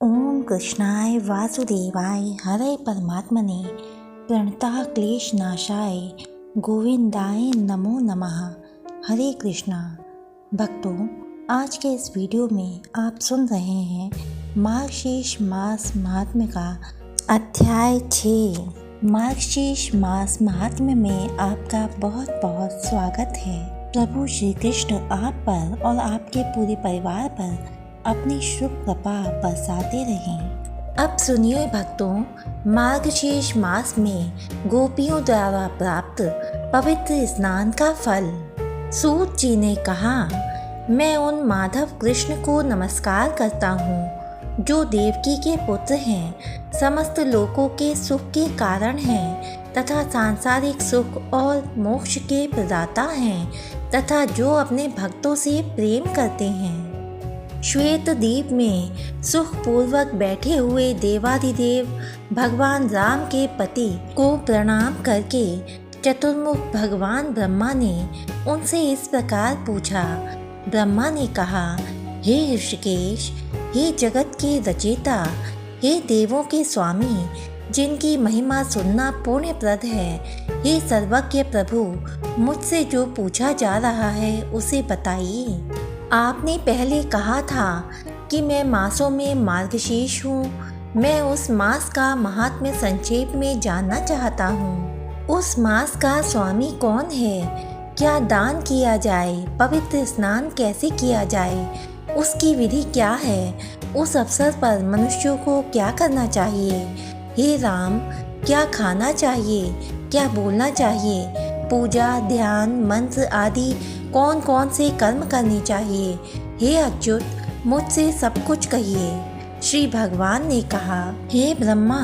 ओम कृष्णाय वासुदेवाय हरे परमात्मने प्रणतः क्लेश नाशाय गोविंदाय नमो नमः। हरे कृष्णा भक्तों, आज के इस वीडियो में आप सुन रहे हैं मार्गशीर्ष मास महात्म्य का अध्याय 6। मार्गशीर्ष मास महात्म्य में आपका बहुत बहुत स्वागत है। प्रभु श्री कृष्ण आप पर और आपके पूरे परिवार पर अपनी शुभ कृपा बरसाते रहें। अब सुनिए भक्तों, मार्गशीर्ष मास में गोपियों द्वारा प्राप्त पवित्र स्नान का फल। सूत जी ने कहा, मैं उन माधव कृष्ण को नमस्कार करता हूँ जो देवकी के पुत्र हैं, समस्त लोकों के सुख के कारण हैं तथा सांसारिक सुख और मोक्ष के प्रदाता हैं तथा जो अपने भक्तों से प्रेम करते हैं। श्वेत द्वीप में सुख पूर्वक बैठे हुए देवाधिदेव भगवान राम के पति को प्रणाम करके चतुर्मुख भगवान ब्रह्मा ने उनसे इस प्रकार पूछा। ब्रह्मा ने कहा, हे ऋषिकेश, हे जगत के रचयिता, हे देवों के स्वामी, जिनकी महिमा सुनना पुण्यप्रद है, हे सर्वज्ञ प्रभु, मुझसे जो पूछा जा रहा है उसे बताइए। आपने पहले कहा था कि मैं मासों में मार्गशीर्ष हूँ। मैं उस मास का महात्म्य संक्षेप में जानना चाहता हूँ। उस मास का स्वामी कौन है? क्या दान किया जाए? पवित्र स्नान कैसे किया जाए? उसकी विधि क्या है? उस अवसर पर मनुष्यों को क्या करना चाहिए? हे राम, क्या खाना चाहिए? क्या बोलना चाहिए? पूजा, ध्यान, मंत्र आदि कौन कौन से कर्म करने चाहिए? हे अच्युत, मुझसे सब कुछ कहिए। श्री भगवान ने कहा, हे ब्रह्मा,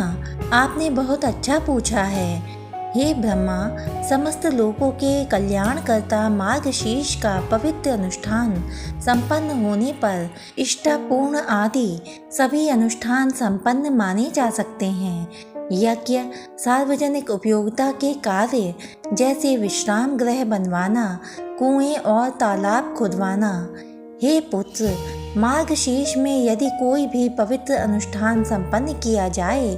आपने बहुत अच्छा पूछा है। हे ब्रह्मा, समस्त लोगों के कल्याणकर्ता मार्गशीर्ष का पवित्र अनुष्ठान संपन्न होने पर इष्टपूर्ण आदि सभी अनुष्ठान संपन्न माने जा सकते हैं। यज्ञ, सार्वजनिक उपयोगिता के कार्य जैसे विश्राम गृह बनवाना, कुएं और तालाब खुदवाना। हे पुत्र, मार्गशीर्ष में यदि कोई भी पवित्र अनुष्ठान संपन्न किया जाए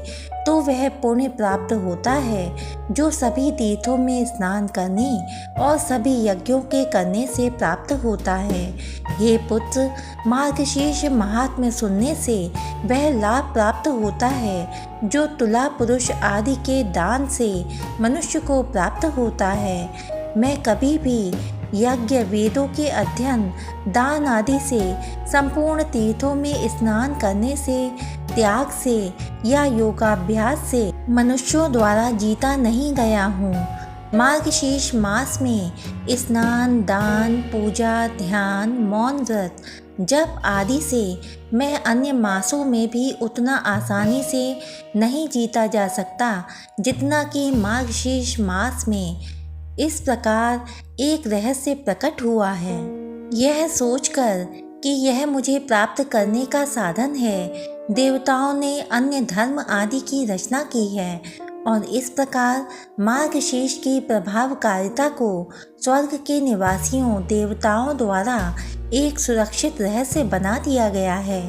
तो वह पुण्य प्राप्त होता है जो सभी तीर्थों में स्नान करने और सभी यज्ञों के करने से प्राप्त होता है। हे पुत्र, मार्गशीर्ष महात्म्य सुनने से वह लाभ प्राप्त होता है जो तुला पुरुष आदि के दान से मनुष्य को प्राप्त होता है। मैं कभी भी यज्ञ, वेदों के अध्ययन, दान आदि से, संपूर्ण तीर्थों में स्नान करने से, त्याग से या योगाभ्यास से मनुष्यों द्वारा जीता नहीं गया हूँ। मार्गशीर्ष मास में स्नान, दान, पूजा, ध्यान, मौन व्रत, जप आदि से मैं अन्य मासों में भी उतना आसानी से नहीं जीता जा सकता जितना कि मार्गशीर्ष मास में। इस प्रकार एक रहस्य प्रकट हुआ है। यह सोचकर कि यह मुझे प्राप्त करने का साधन है, देवताओं ने अन्य धर्म आदि की रचना की है और इस प्रकार मार्गशीर्ष की प्रभावकारिता को स्वर्ग के निवासियों देवताओं द्वारा एक सुरक्षित रहस्य बना दिया गया है।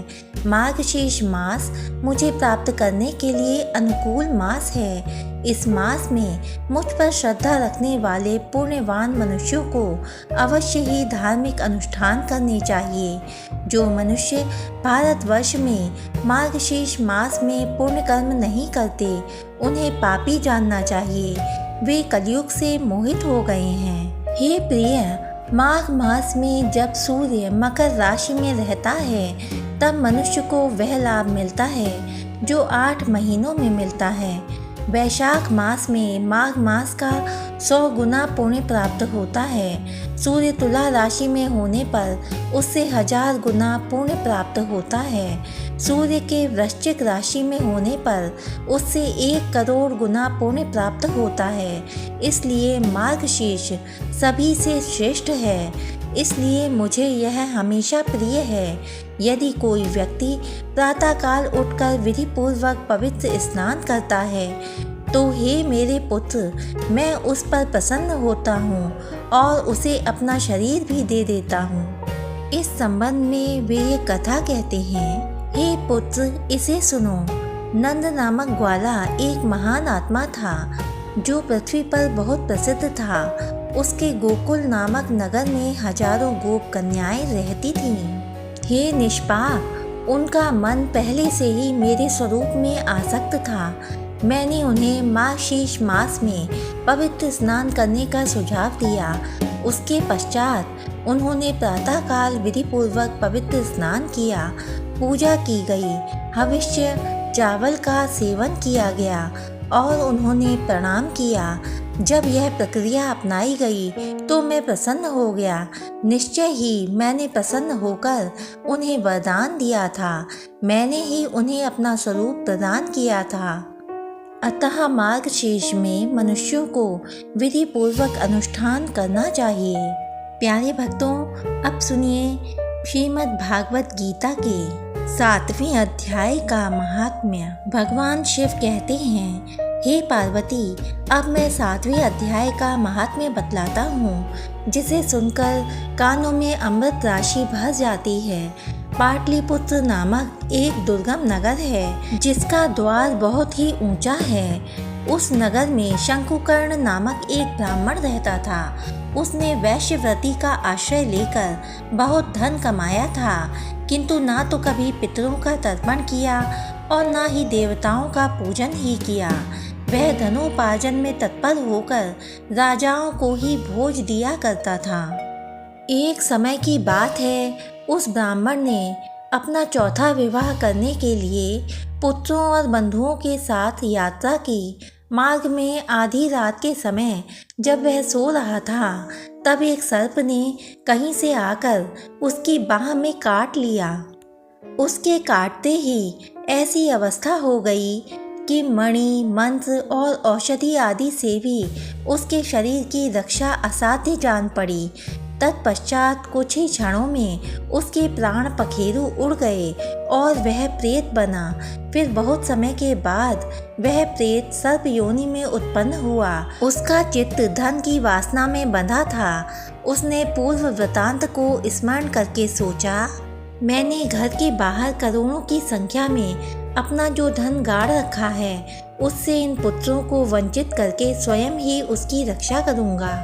मार्गशीर्ष मास मुझे प्राप्त करने के लिए अनुकूल मास है। इस मास में मुझ पर श्रद्धा रखने वाले पुण्यवान मनुष्यों को अवश्य ही धार्मिक अनुष्ठान करने चाहिए। जो मनुष्य भारतवर्ष में मार्गशीर्ष मास में पुण्य कर्म नहीं करते, उन्हें पापी जानना चाहिए। वे कलयुग से मोहित हो गए हैं। हे प्रिय, माघ मास में जब सूर्य मकर राशि में रहता है तब मनुष्य को वह लाभ मिलता है जो 8 महीनों में मिलता है। वैशाख मास में माघ मास का 100 गुना पुण्य प्राप्त होता है। सूर्य तुला राशि में होने पर उससे 1000 गुना पुण्य प्राप्त होता है। सूर्य के वृश्चिक राशि में होने पर उससे 1 करोड़ गुना पुण्य प्राप्त होता है। इसलिए मार्गशीर्ष सभी से श्रेष्ठ है। इसलिए मुझे यह हमेशा प्रिय है। यदि कोई व्यक्ति प्रातःकाल उठकर विधि पूर्वक पवित्र स्नान करता है तो हे मेरे पुत्र, मैं उस पर प्रसन्न होता हूँ और उसे अपना शरीर भी दे देता हूँ। इस संबंध में वे ये कथा कहते हैं, हे पुत्र, इसे सुनो। नंद नामक ग्वाला एक महान आत्मा था जो पृथ्वी पर बहुत प्रसिद्ध था। उसके गोकुल नामक नगर में हजारों गोप कन्याएं रहती थीं। हे निष्पाप, उनका मन पहले से ही मेरे स्वरूप में आसक्त था। मैंने उन्हें मार्गशीर्ष मास में पवित्र स्नान करने का सुझाव दिया। उसके पश्चात उन्होंने प्रातःकाल विधिपूर्वक पवित्र स्नान किया, पूजा की गई, हविष्य चावल का सेवन किया गया और उन्होंने प्रणाम किया। जब यह प्रक्रिया अपनाई गई तो मैं प्रसन्न हो गया। निश्चय ही मैंने प्रसन्न होकर उन्हें वरदान दिया था। मैंने ही उन्हें अपना स्वरूप प्रदान किया था। अतः मार्गशीर्ष में मनुष्यों को विधि पूर्वक अनुष्ठान करना चाहिए। प्यारे भक्तों, अब सुनिए श्रीमद् भागवत गीता के 7वें अध्याय का महात्म्य। भगवान शिव कहते हैं, हे पार्वती, अब मैं 7वें अध्याय का महात्म्य बतलाता हूँ, जिसे सुनकर कानों में अमृत राशि भर जाती है। पाटलिपुत्र नामक एक दुर्गम नगर है जिसका द्वार बहुत ही ऊंचा है। उस नगर में शंकुकर्ण नामक एक ब्राह्मण रहता था। उसने वैश्यव्रती का आश्रय लेकर बहुत धन कमाया था, किंतु ना तो कभी पितरों का तर्पण किया और ना ही देवताओं का पूजन ही किया। वह धनोपार्जन में तत्पर होकर राजाओं को ही भोज दिया करता था। एक समय की बात है, उस ब्राह्मण ने अपना चौथा विवाह करने के लिए पुत्रों और बंधुओं के साथ यात्रा की। मार्ग में आधी रात के समय जब वह सो रहा था, तब एक सर्प ने कहीं से आकर उसकी बाह में काट लिया। उसके काटते ही ऐसी अवस्था हो गई कि मणि, मंत्र और औषधि आदि से भी उसके शरीर की रक्षा असाध्य जान पड़ी। तत्पश्चात कुछ ही क्षणों में उसके प्राण पखेरु उड़ गए और वह प्रेत बना। फिर बहुत समय के बाद वह प्रेत सर्प योनि में उत्पन्न हुआ। उसका चित्त धन की वासना में बंधा था। उसने पूर्व वृतांत को स्मरण करके सोचा, मैंने घर के बाहर करोड़ों की संख्या में अपना जो धन गाड़ रखा है, उससे इन पुत्रों को वंचित करके स्वयं ही उसकी रक्षा करूँगा।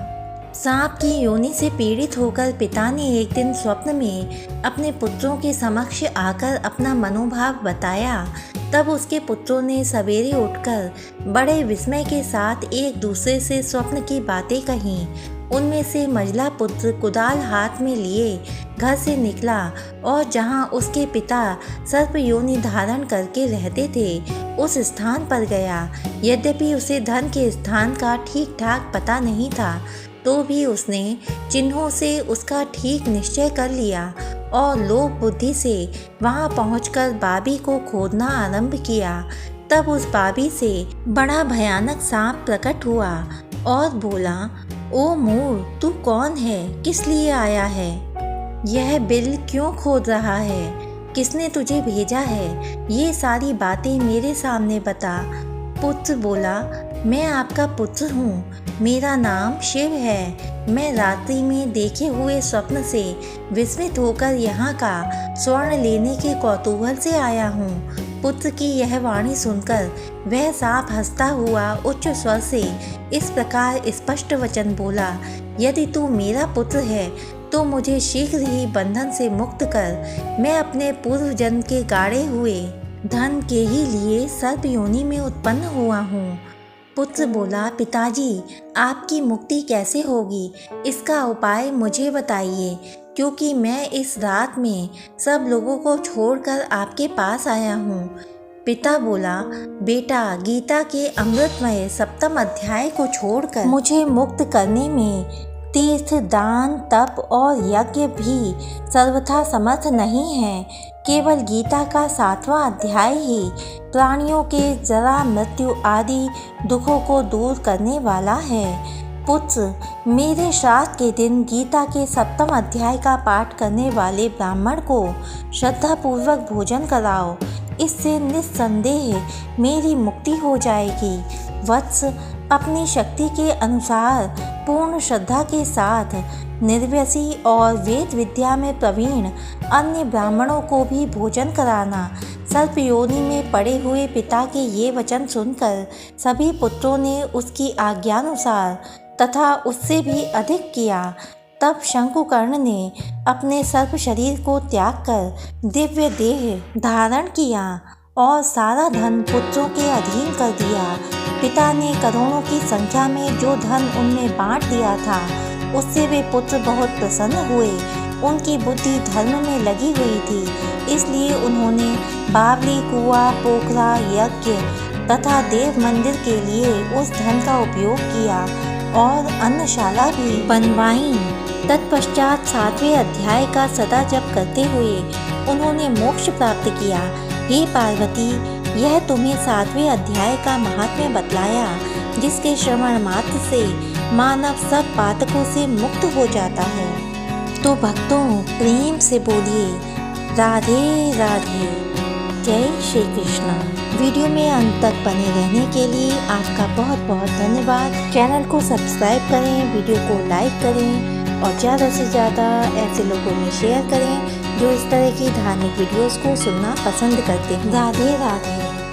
सांप की योनि से पीड़ित होकर पिता ने एक दिन स्वप्न में अपने पुत्रों के समक्ष आकर अपना मनोभाव बताया। तब उसके पुत्रों ने सवेरे उठकर बड़े विस्मय के साथ एक दूसरे से स्वप्न की बातें कहीं। उनमें से मझला पुत्र कुदाल हाथ में लिए घर से निकला और जहां उसके पिता सर्प योनि धारण करके रहते थे, उस स्थान पर गया। यद्यपि उसे धन के स्थान का ठीक ठाक पता नहीं था, तो भी उसने चिन्हों से उसका ठीक निश्चय कर लिया और लोभ बुद्धि से वहां पहुंचकर बाबी को खोदना आरंभ किया। तब उस बाबी से बड़ा भयानक सांप प्रकट हुआ और बोला, ओ मूढ़, तू कौन है? किस लिए आया है? यह बिल क्यों खोद रहा है? किसने तुझे भेजा है? ये सारी बातें मेरे सामने बता। पुत्र बोला, मैं आपका पुत्र हूँ, मेरा नाम शिव है। मैं रात्रि में देखे हुए स्वप्न से विस्मित होकर यहाँ का स्वर्ण लेने के कौतूहल से आया हूँ। पुत्र की यह वाणी सुनकर वह सांप हंसता हुआ उच्च स्वर से इस प्रकार स्पष्ट वचन बोला, यदि तू मेरा पुत्र है तो मुझे शीघ्र ही बंधन से मुक्त कर। मैं अपने पूर्व जन्म के गाड़े हुए धन के ही लिए सर्प योनि में उत्पन्न हुआ हूँ। पुत्र बोला, पिताजी, आपकी मुक्ति कैसे होगी? इसका उपाय मुझे बताइए, क्योंकि मैं इस रात में सब लोगों को छोड़कर आपके पास आया हूँ। पिता बोला, बेटा, गीता के अमृतमय 7वें अध्याय को छोड़कर मुझे मुक्त करने में तीर्थ, दान, तप और यज्ञ भी सर्वथा समर्थ नहीं है। केवल गीता का 7वां अध्याय ही प्राणियों के जरा, मृत्यु आदि दुखों को दूर करने वाला है। पुत्र, मेरे श्राद्ध के दिन गीता के 7वें अध्याय का पाठ करने वाले ब्राह्मण को श्रद्धापूर्वक भोजन कराओ। इससे निस्संदेह मेरी मुक्ति हो जाएगी। वत्स, अपनी शक्ति के अनुसार पूर्ण श्रद्धा के साथ निर्व्यसी और वेद विद्या में प्रवीण अन्य ब्राह्मणों को भी भोजन कराना। सर्प योनि में पड़े हुए पिता के ये वचन सुनकर सभी पुत्रों ने उसकी आज्ञानुसार तथा उससे भी अधिक किया। तब शंकुकर्ण ने अपने सर्प शरीर को त्याग कर दिव्य देह धारण किया और सारा धन पुत्रों के अधीन कर दिया। पिता ने करोड़ों की संख्या में जो धन उनमें बांट दिया था, उससे वे पुत्र बहुत प्रसन्न हुए। उनकी बुद्धि धर्म में लगी हुई थी, इसलिए उन्होंने बावली, कुआं, पोखरा, यज्ञ तथा देव मंदिर के लिए उस धन का उपयोग किया और अन्नशाला भी बनवाई। तत्पश्चात 7वें अध्याय का सदा जप करते हुए उन्होंने मोक्ष प्राप्त किया। हे पार्वती, यह तुम्हें 7वें अध्याय का महात्म्य बतलाया, जिसके श्रवण मात्र से मानव सब पातकों से मुक्त हो जाता है। तो भक्तों, प्रेम से बोलिए राधे राधे, जय श्री कृष्ण। वीडियो में अंत तक बने रहने के लिए आपका बहुत बहुत धन्यवाद। चैनल को सब्सक्राइब करें, वीडियो को लाइक करें और ज़्यादा से ज़्यादा ऐसे लोगों में शेयर करें जो इस तरह की धार्मिक वीडियोस को सुनना पसंद करते हैं। राधे राधे।